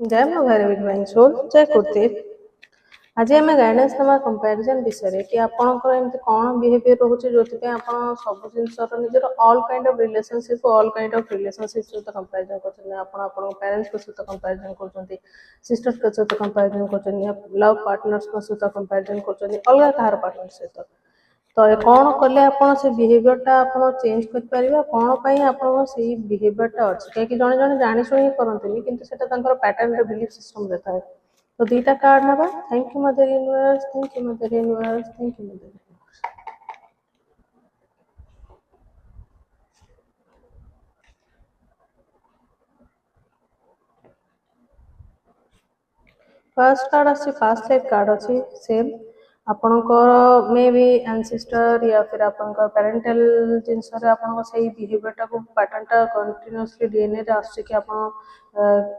जय माँ Bhairavi divine soul जय कुर्ती। आज आम गाइडेंस नवा कंपैरिजन विषय कि आपंकर एमती कौन बिहेवियर रोचे जो आप सब जिनसर निजर all kind of relationship all kind of relationship सहित कंपैरिजन कर पेरेंट्स सहित कंपैरिजन कर सिस्टर्स सहित कंपैरिजन कर लव पार्टनर्स सहित कंपैरिजन कर अलग कहार पार्टनर सहित तो कौन कले आप से बिहेवियरटा आप चेंज कर कौन आप बिहेवियरटा अच्छी कहीं जड़े जड़े जाशुणी करते कि पैटर्न बिलीफ सिस्टम था। तो दीटा कार्ड ना thank you mother universe thank you mother universe thank you mother universe. First card अच्छी फास्ट लाइफ कार्ड अच्छी सेम आपणकर मे बी एंसेस्टर या फिर आपणकर पेरेंटल जिनस से बिहेवियरटा को पैटर्नटा कंटिन्यूअसली डीएनए रे आसुछि कि आप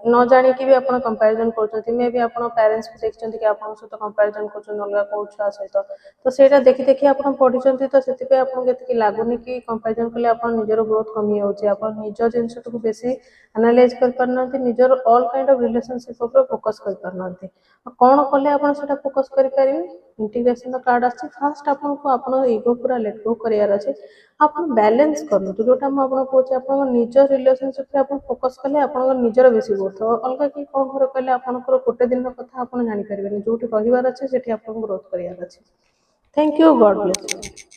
न जानी कि भी आप कंपैरिजन कर मे बी आप पेरेंट्स को देखते कि आप सहित कंपैरिजन कर अलग कौ छुआ सहित तो सेटा देखी देखी आप पढ़ी तो से आपको लगुनि कि कंपैरिजन कले आप निजर ग्रोथ कमी जाऊँगी आप निज जिनस बेसी एनालाइज कर पारना निजर ऑल काइंड ऑफ रिलेशनशिप ऊपर फोकस कर पारना कौन कले आप फोकस करेंगे इंटीग्रेशन कार्ड आछि फास्ट आपको इगो पूरा लेट गो करार अच्छे आप बैलेंस करूँ जोटा मुझे कहे आप निज रिलेशनशिप आप फोकस कले आप निजर बेसी ग्रोथ अलग कि कौन घर कहले आपंकर गोटे दिन कथा आप जापर जो रही अच्छे से ग्रोथ करार अच्छे। Thank you God bless you.